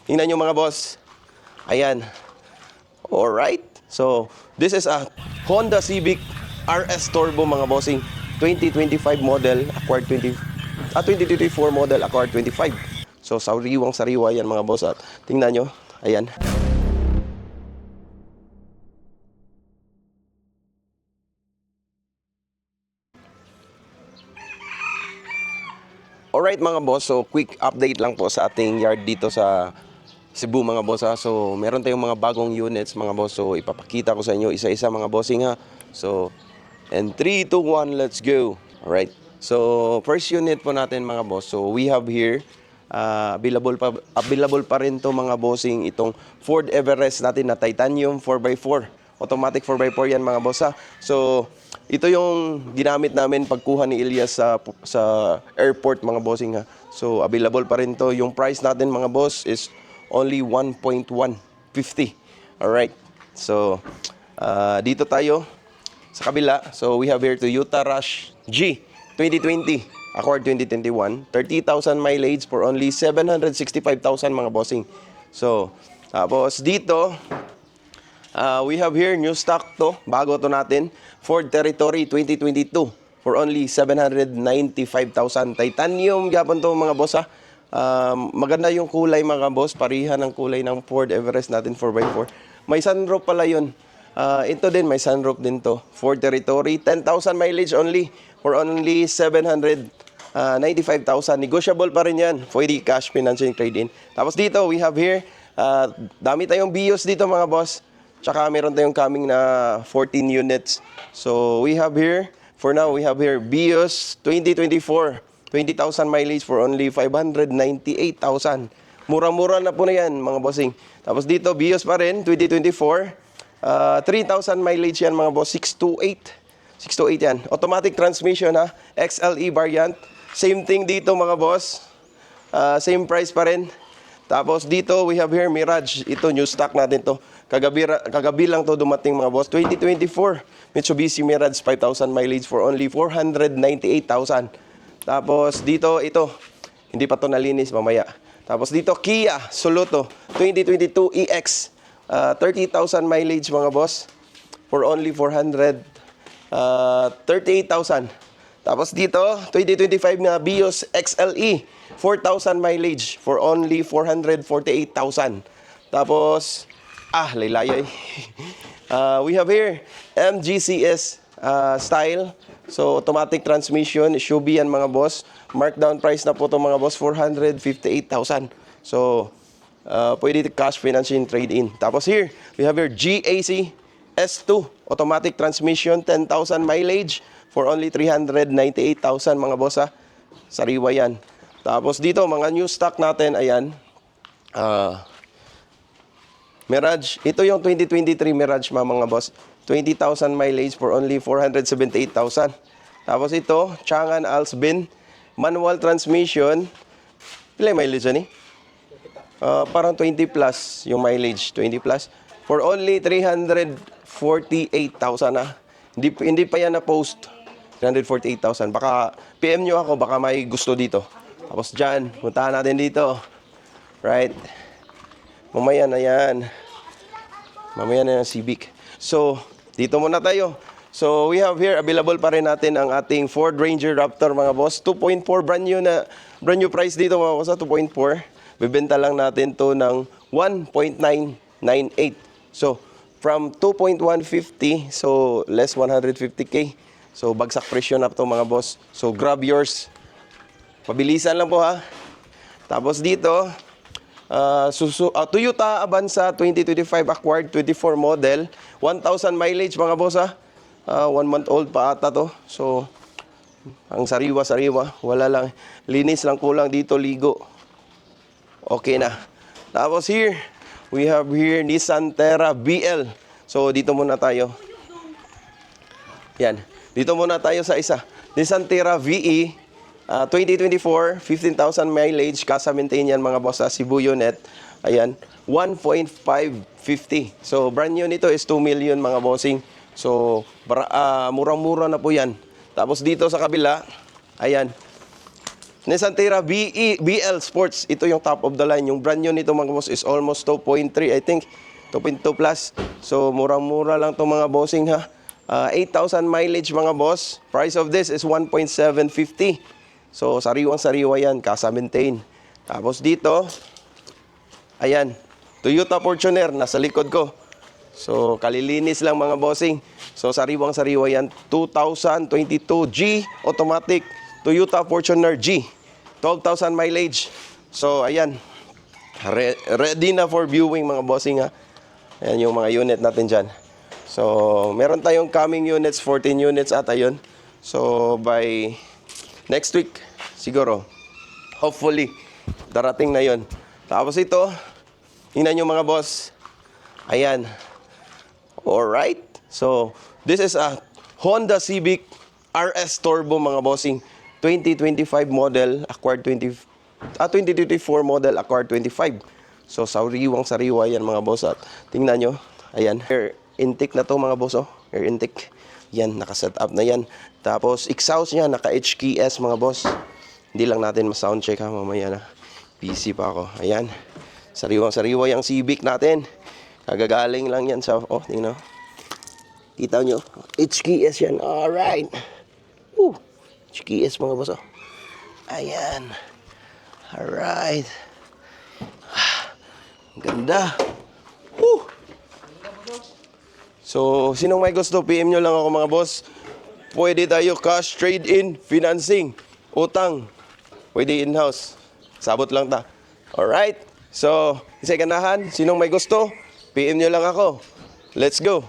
Tingnan nyo mga boss. Ayan. Alright. So, this is a Honda Civic RS Turbo mga bossing. 2025 model, acquired 2024 model, acquired 25. So, sariwang-sariwa yan mga boss. At tingnan nyo. Ayan. Alright mga boss, so quick update lang po sa ating yard dito sa Cebu mga boss ha. So meron tayong mga bagong units mga boss. So ipapakita ko sa inyo isa-isa mga bossing ha. So and 3, 2, 1, let's go. Alright. So first unit po natin mga boss. So we have here available pa rin to mga bossing itong Ford Everest natin na titanium 4x4. Automatic 4x4 yan mga boss ha. So ito yung ginamit namin pagkuha ni Elias sa airport mga bossing ha. So available pa rin to. Yung price natin mga boss is only 1.150. Alright. So dito tayo sa kabila. So we have here Toyota Rush G 2020 Accord 2021. 30,000 mileage for only 765,000 mga bossing. So tapos dito we have here new stock to. Bago to natin. Ford Territory 2022 for only 795,000. Titanium gapon to mga boss ha. Maganda yung kulay mga boss. Parihan ng kulay ng Ford Everest natin 4x4. May sunroof pala yun. Ito din may sunroof din to. Ford Territory 10,000 mileage only for only 795,000. Negotiable pa rin yan. Pwede cash financing trade-in. Tapos dito we have here dami tayong BIOS dito mga boss. Tsaka meron tayong coming na 14 units. So we have here, for now we have here BIOS 2024. 20,000 mileage for only 598,000. Murang-mura na po na yan mga bossing. Tapos dito BIOS pa rin 2024. 3,000 mileage yan mga boss. 628. 628 yan. Automatic transmission ha. XLE variant. Same thing dito mga boss. Same price pa rin. Tapos dito we have here Mirage. Ito new stock natin to. Kagabi lang to dumating mga boss. 2024 Mitsubishi Mirage 5,000 mileage for only 498,000. Tapos dito ito. Hindi pa to nalinis mamaya. Tapos dito Kia Soluto 2022 EX 30,000 mileage mga boss for only 438,000. Tapos dito 2025 na BIOS XLE 4,000 mileage for only 448,000. Tapos laylayay. We have here MGCS style. So automatic transmission, SUV yan mga boss. Markdown price na po to mga boss 458,000. So pwede cash financing trade-in. Tapos here, we have here GAC S2 automatic transmission 10,000 mileage for only 398,000 mga boss ha. Sariwa yan. Tapos dito mga new stock natin, ayan. Mirage, ito yung 2023 Mirage mga boss. 20,000 mileage for only 478,000. Tapos ito, Changan Alsbin, manual transmission. Pila yung mileage yan eh? Parang 20 plus yung mileage, 20 plus. For only 348,000 ha. Hindi pa yan na post. 348,000. Baka PM nyo ako, baka may gusto dito. Tapos dyan, puntahan natin dito. Right? Mamaya na yan. Mamaya na yung Civic. So, dito muna tayo. So, we have here, available pa rin natin ang ating Ford Ranger Raptor mga boss. 2.4 brand new price dito mga boss. 2.4. Bibenta lang natin to ng 1.998. So, from 2.150, so less 150k. So, bagsak presyo na to mga boss. So, grab yours. Pabilisan lang po ha. Tapos dito, Toyota Avanza 2025 acquired 24 model. 1,000 mileage mga boss ha. 1 month old pa ata to. So, ang sariwa-sariwa. Wala lang. Linis lang kulang dito, ligo. Okay na. Tapos here, we have here Nissan Terra BL. So, dito muna tayo. Yan. Dito muna tayo sa isa. Nissan Terra VE. 2024, 15,000 mileage, kasa maintain yan mga boss sa Cebu unit. Ayan, 1.550. So, brand new nito is 2 million mga bossing. So, murang-mura na po yan. Tapos dito sa kabila, ayan, Nissan Terra BL Sports. Ito yung top of the line. Yung brand new nito mga boss is almost 2.3, I think. 2.2 plus. So, murang-mura lang itong mga bossing ha. 8,000 mileage mga boss. Price of this is 1.750. So, sariwang-sariwa yan. Kasa maintain. Tapos dito, ayan. Toyota Fortuner. Nasa likod ko. So, kalilinis lang mga bossing. So, sariwang-sariwa yan. 2022 G automatic. Toyota Fortuner G. 12,000 mileage. So, ayan. Ready na for viewing mga bossing ha. Ayan yung mga unit natin dyan. So, meron tayong coming units, 14 units ata yun. So, by next week, siguro, hopefully, darating na yun. Tapos ito, tingnan nyo mga boss. Ayan. Alright. So, this is a Honda Civic RS Turbo mga bossing. 2025 model, acquired 2024 model, acquired 25. So, sariwang-sariwa yan mga boss. At tingnan nyo, ayan, air intake na to mga boss. Oh. Air intake. Yan, naka-set up na yan. Tapos, exhaust niya, naka-HKS mga boss. Hindi lang natin ma-sound check ha, mamaya na. PC pa ako. Ayan. Sariwang-sariwa yung Civic natin. Kagagaling lang yan sa, oh, tingnan. Kita nyo, HKS yan. Alright. HKS mga boss. Oh. Ayan. Alright. Ganda. Woo! So, sinong may gusto, PM nyo lang ako mga boss. Pwede tayo cash, trade-in, financing, utang. Pwede in-house. Sabot lang ta. Alright. So, isa ganahan, sinong may gusto, PM nyo lang ako. Let's go.